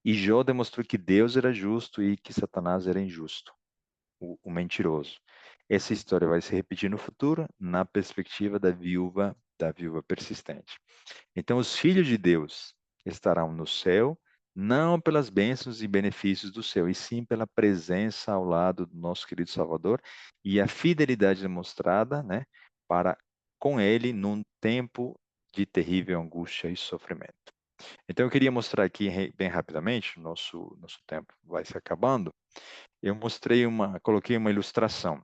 e Jó demonstrou que Deus era justo e que Satanás era injusto, o mentiroso. Essa história vai se repetir no futuro, na perspectiva da viúva persistente. Então, os filhos de Deus estarão no céu, não pelas bênçãos e benefícios do céu, e sim pela presença ao lado do nosso querido Salvador e a fidelidade demonstrada, né, para com Ele num tempo de terrível angústia e sofrimento. Então, eu queria mostrar aqui bem rapidamente, nosso tempo vai se acabando. Eu coloquei uma ilustração.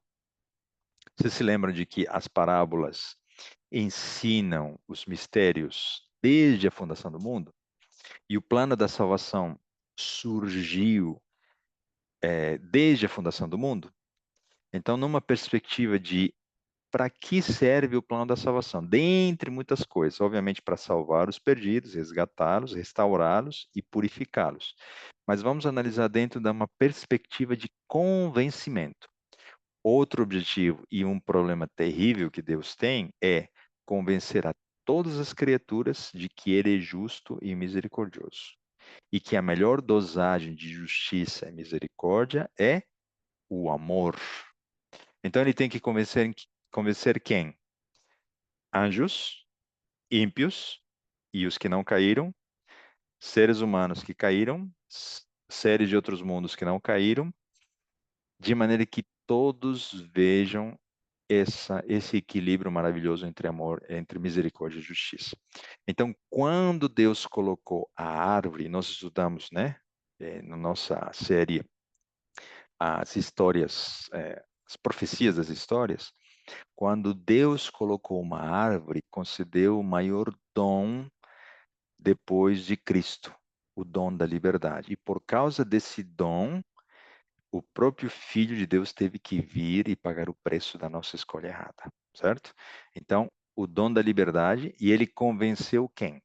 Você se lembra de que as parábolas ensinam os mistérios desde a fundação do mundo? E o plano da salvação surgiu desde a fundação do mundo? Então, numa perspectiva de para que serve o plano da salvação? Dentre muitas coisas, obviamente para salvar os perdidos, resgatá-los, restaurá-los e purificá-los. Mas vamos analisar dentro de uma perspectiva de convencimento. Outro objetivo e um problema terrível que Deus tem é convencer a todas as criaturas de que Ele é justo e misericordioso. E que a melhor dosagem de justiça e misericórdia é o amor. Então ele tem que convencer quem? Anjos, ímpios e os que não caíram, seres humanos que caíram, seres de outros mundos que não caíram, de maneira que todos vejam esse equilíbrio maravilhoso entre amor, entre misericórdia e justiça. Então, quando Deus colocou a árvore, nós estudamos, né, na nossa série, as histórias, as profecias das histórias, quando Deus colocou uma árvore, concedeu o maior dom depois de Cristo, o dom da liberdade. E por causa desse dom, o próprio Filho de Deus teve que vir e pagar o preço da nossa escolha errada, certo? Então, o dom da liberdade, e ele convenceu quem?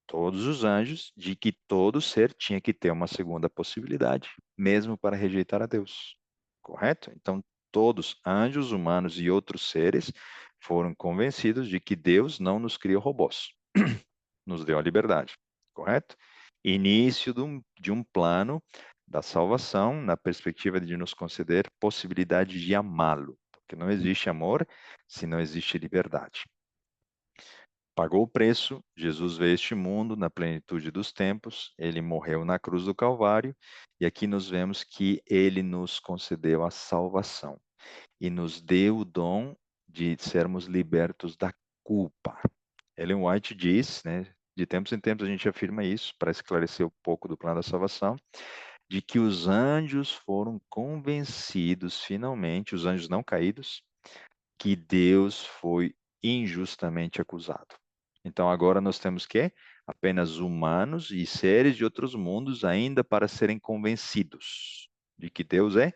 Todos os anjos de que todo ser tinha que ter uma segunda possibilidade, mesmo para rejeitar a Deus, correto? Então, todos, anjos, humanos e outros seres, foram convencidos de que Deus não nos criou robôs, nos deu a liberdade, correto? Início de um plano da salvação na perspectiva de nos conceder possibilidade de amá-lo, porque não existe amor se não existe liberdade. pagou o preço, Jesus veio a este mundo na plenitude dos tempos, ele morreu na cruz do Calvário, e aqui nós vemos que ele nos concedeu a salvação e nos deu o dom de sermos libertos da culpa. Ellen White diz, né, de tempos em tempos a gente afirma isso, para esclarecer um pouco do plano da salvação, de que os anjos foram convencidos, finalmente, os anjos não caídos, que Deus foi injustamente acusado. Então agora nós temos que apenas humanos e seres de outros mundos ainda para serem convencidos de que Deus é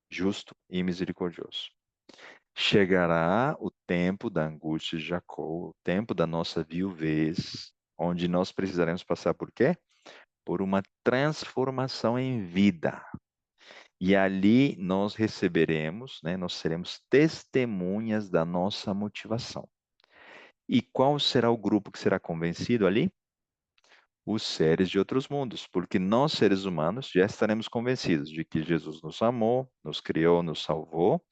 justo e misericordioso. Chegará o tempo da angústia de Jacó, o tempo da nossa viuvez, onde nós precisaremos passar por quê? Por uma transformação em vida. E ali nós receberemos, né, nós seremos testemunhas da nossa motivação. E qual será o grupo que será convencido ali? Os seres de outros mundos, porque nós, seres humanos, já estaremos convencidos de que Jesus nos amou, nos criou, nos salvou,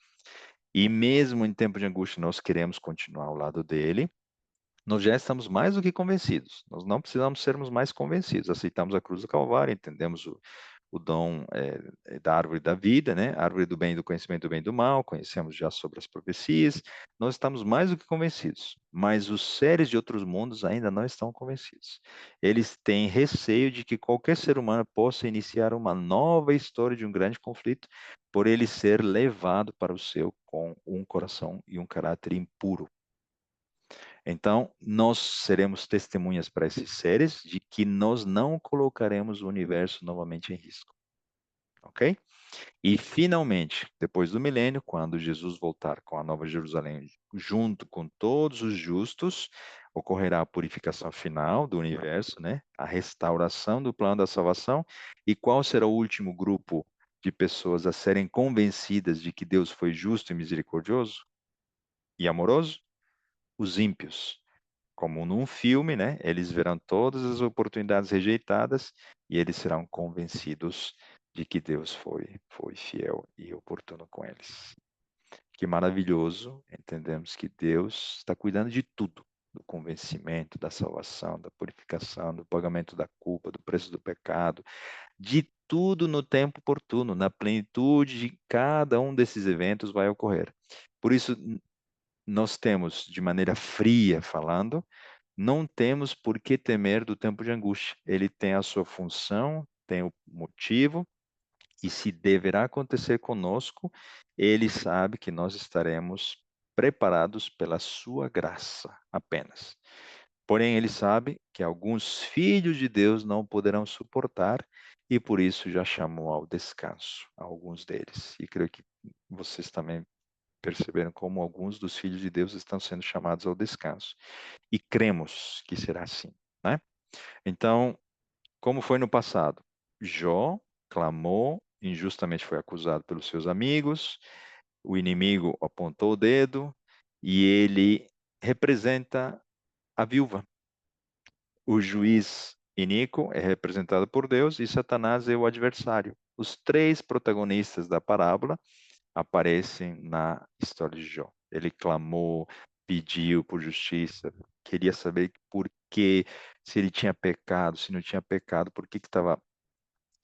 e mesmo em tempo de angústia nós queremos continuar ao lado dele. Nós já estamos mais do que convencidos. Nós não precisamos sermos mais convencidos. Aceitamos a cruz do Calvário, entendemos o dom da árvore da vida, né? A árvore do bem e do conhecimento do bem e do mal, conhecemos já sobre as profecias. Nós estamos mais do que convencidos. Mas os seres de outros mundos ainda não estão convencidos. Eles têm receio de que qualquer ser humano possa iniciar uma nova história de um grande conflito por ele ser levado para o céu com um coração e um caráter impuro. Então, nós seremos testemunhas para esses seres de que nós não colocaremos o universo novamente em risco, ok? E, finalmente, depois do milênio, quando Jesus voltar com a Nova Jerusalém, junto com todos os justos, ocorrerá a purificação final do universo, né? A restauração do plano da salvação. E qual será o último grupo de pessoas a serem convencidas de que Deus foi justo e misericordioso e amoroso? Os ímpios. Como num filme, né? Eles verão todas as oportunidades rejeitadas e eles serão convencidos de que Deus foi fiel e oportuno com eles. Que maravilhoso, entendemos que Deus está cuidando de tudo, do convencimento, da salvação, da purificação, do pagamento da culpa, do preço do pecado, de tudo no tempo oportuno, na plenitude de cada um desses eventos vai ocorrer. Por isso, nós temos, de maneira fria falando, não temos por que temer do tempo de angústia. Ele tem a sua função, tem o motivo, e se deverá acontecer conosco, ele sabe que nós estaremos preparados pela sua graça apenas. Porém, ele sabe que alguns filhos de Deus não poderão suportar e por isso já chamou ao descanso alguns deles. E creio que vocês também perceberam como alguns dos filhos de Deus estão sendo chamados ao descanso. E cremos que será assim, né? Então, como foi no passado? Jó clamou, injustamente foi acusado pelos seus amigos, o inimigo apontou o dedo e ele representa a viúva. O juiz iníquo é representado por Deus e Satanás é o adversário. Os três protagonistas da parábola aparecem na história de Jó. Ele clamou, pediu por justiça, queria saber por que, se ele tinha pecado, se não tinha pecado, por que estava.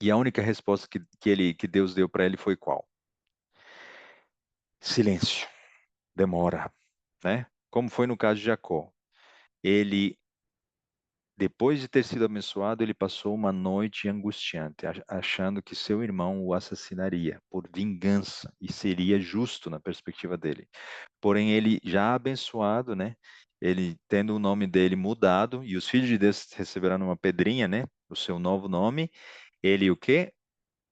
E a única resposta que Deus deu para ele foi qual? Silêncio, demora, né? Como foi no caso de Jacó. Ele, depois de ter sido abençoado, ele passou uma noite angustiante, achando que seu irmão o assassinaria por vingança e seria justo na perspectiva dele. Porém, ele já abençoado, né? Ele tendo o nome dele mudado, e os filhos de Deus receberão uma pedrinha, né? O seu novo nome. Ele o quê?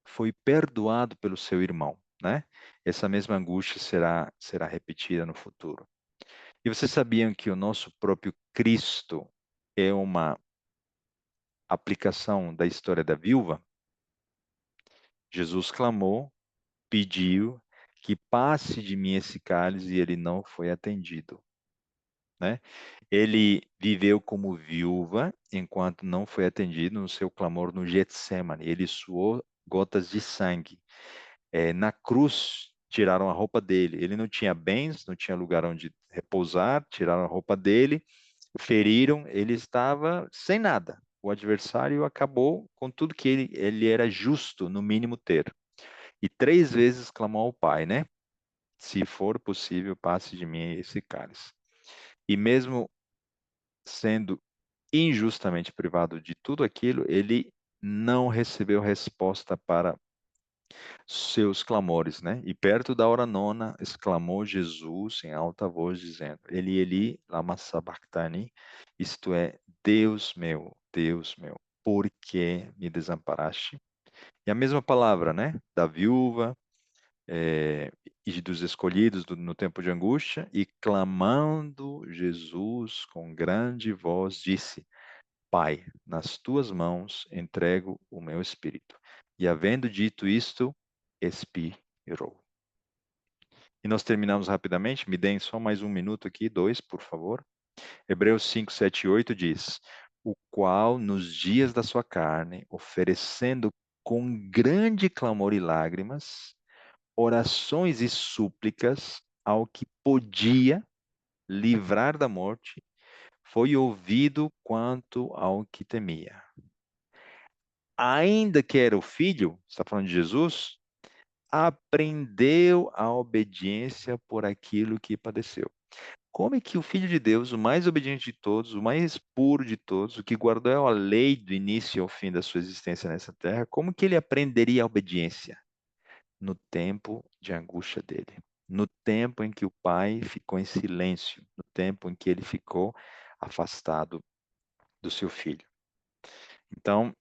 Foi perdoado pelo seu irmão, né? Essa mesma angústia será repetida no futuro. E vocês sabiam que o nosso próprio Cristo é uma aplicação da história da viúva? Jesus clamou, pediu que passe de mim esse cálice e ele não foi atendido, né? Ele viveu como viúva enquanto não foi atendido no seu clamor no Getsemane. Ele suou gotas de sangue. Na cruz, tiraram a roupa dele. Ele não tinha bens, não tinha lugar onde repousar, tiraram a roupa dele feriram, ele estava sem nada. O adversário acabou com tudo que ele era justo, no mínimo, ter. E 3 vezes clamou ao Pai, né? Se for possível, passe de mim esse cálice. E mesmo sendo injustamente privado de tudo aquilo, ele não recebeu resposta para seus clamores, né? E perto da hora nona, exclamou Jesus em alta voz, dizendo: Eli, Eli, lama sabachthani, isto é, Deus meu, por que me desamparaste? E a mesma palavra, né? Da viúva, e dos escolhidos no tempo de angústia, e clamando Jesus com grande voz, disse: Pai, nas tuas mãos entrego o meu espírito. E havendo dito isto, expirou. E nós terminamos rapidamente, me deem só mais um minuto aqui, 2, por favor. Hebreus 5, 7 e 8 diz: O qual nos dias da sua carne, oferecendo com grande clamor e lágrimas, orações e súplicas ao que podia livrar da morte, foi ouvido quanto ao que temia. Ainda que era o filho, está falando de Jesus, aprendeu a obediência por aquilo que padeceu. Como é que o Filho de Deus, o mais obediente de todos, o mais puro de todos, o que guardou a lei do início ao fim da sua existência nessa terra, como que ele aprenderia a obediência? No tempo de angústia dele, no tempo em que o pai ficou em silêncio, no tempo em que ele ficou afastado do seu filho. Então,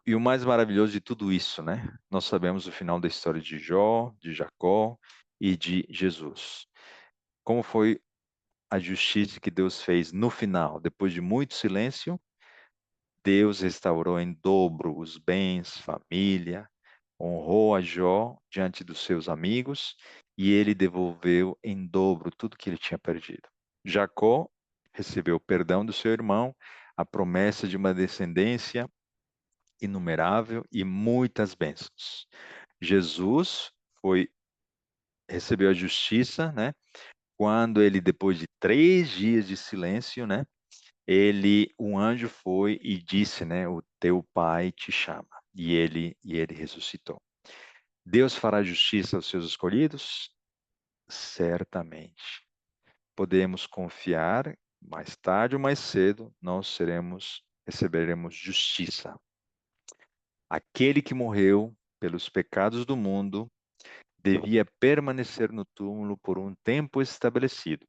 e o mais maravilhoso de tudo isso, né? Nós sabemos o final da história de Jó, de Jacó e de Jesus. Como foi a justiça que Deus fez no final, depois de muito silêncio, Deus restaurou em dobro os bens, família, honrou a Jó diante dos seus amigos e ele devolveu em dobro tudo que ele tinha perdido. Jacó recebeu o perdão do seu irmão, a promessa de uma descendência inumerável e muitas bênçãos. Jesus recebeu a justiça, né? Quando ele, depois de 3 dias de silêncio, né? Um anjo foi e disse, né? O teu pai te chama. E ele ressuscitou. Deus fará justiça aos seus escolhidos? Certamente. Podemos confiar, mais tarde ou mais cedo, receberemos justiça. Aquele que morreu pelos pecados do mundo devia permanecer no túmulo por um tempo estabelecido.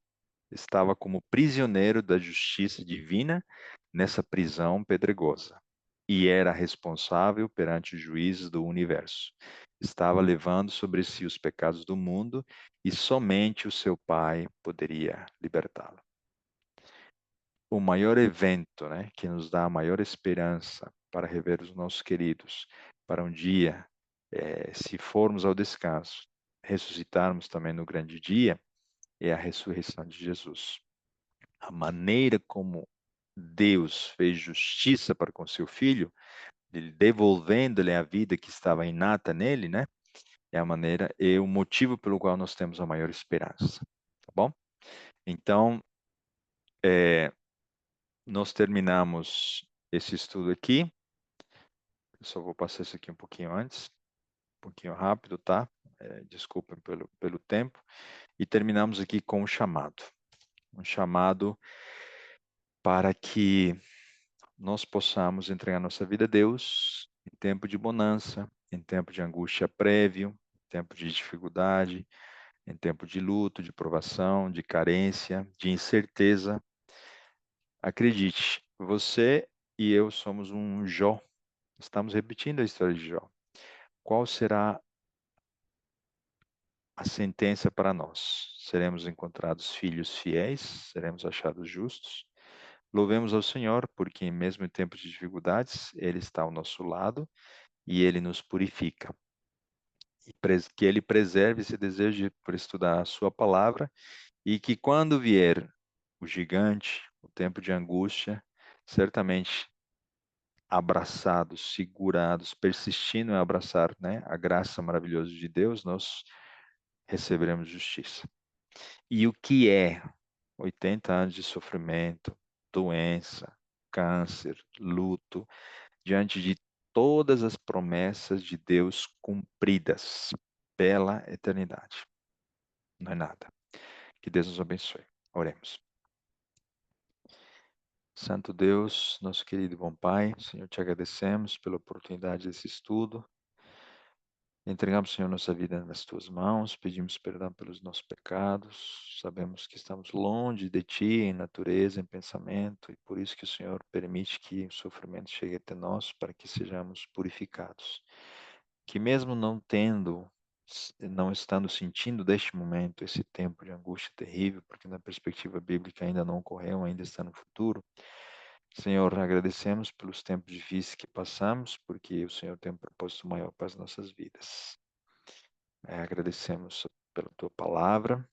Estava como prisioneiro da justiça divina nessa prisão pedregosa e era responsável perante os juízes do universo. Estava levando sobre si os pecados do mundo e somente o seu Pai poderia libertá-lo. O maior evento, né, que nos dá a maior esperança para rever os nossos queridos, para um dia, se formos ao descanso, ressuscitarmos também no grande dia, é a ressurreição de Jesus. A maneira como Deus fez justiça para com seu filho, devolvendo-lhe a vida que estava inata nele, né? É a maneira, é o motivo pelo qual nós temos a maior esperança, tá bom? Então, nós terminamos esse estudo aqui. Eu só vou passar isso aqui um pouquinho antes, um pouquinho rápido, tá? Desculpem pelo tempo. E terminamos aqui com um chamado para que nós possamos entregar nossa vida a Deus em tempo de bonança, em tempo de angústia prévio, em tempo de dificuldade, em tempo de luto, de provação, de carência, de incerteza. Acredite, você e eu somos um Jó. Estamos repetindo a história de Jó. Qual será a sentença para nós? Seremos encontrados filhos fiéis? Seremos achados justos? Louvemos ao Senhor, porque mesmo em tempos de dificuldades, Ele está ao nosso lado e Ele nos purifica. E que Ele preserve esse desejo por estudar a Sua palavra e que quando vier o gigante, o tempo de angústia, certamente abraçados, segurados, persistindo em abraçar, né, a graça maravilhosa de Deus, nós receberemos justiça. E o que é 80 anos de sofrimento, doença, câncer, luto, diante de todas as promessas de Deus cumpridas pela eternidade. Não é nada. Que Deus nos abençoe. Oremos. Santo Deus, nosso querido e bom Pai, Senhor, te agradecemos pela oportunidade desse estudo. Entregamos, Senhor, nossa vida nas tuas mãos, pedimos perdão pelos nossos pecados, sabemos que estamos longe de ti em natureza, em pensamento, e por isso que o Senhor permite que o sofrimento chegue até nós, para que sejamos purificados. Que mesmo não estando sentindo deste momento esse tempo de angústia terrível, porque na perspectiva bíblica ainda não ocorreu, ainda está no futuro, Senhor, agradecemos pelos tempos difíceis que passamos, porque o Senhor tem um propósito maior para as nossas vidas. Agradecemos pela tua palavra,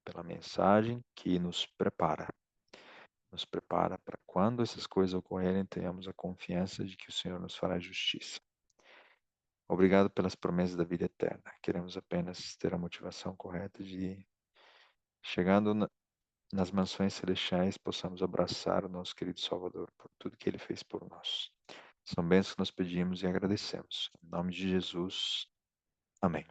pela mensagem que nos prepara para quando essas coisas ocorrerem, tenhamos a confiança de que o Senhor nos fará justiça. Obrigado pelas promessas da vida eterna. Queremos apenas ter a motivação correta de, chegando nas mansões celestiais, possamos abraçar o nosso querido Salvador por tudo que ele fez por nós. São bênçãos que nós pedimos e agradecemos. Em nome de Jesus. Amém.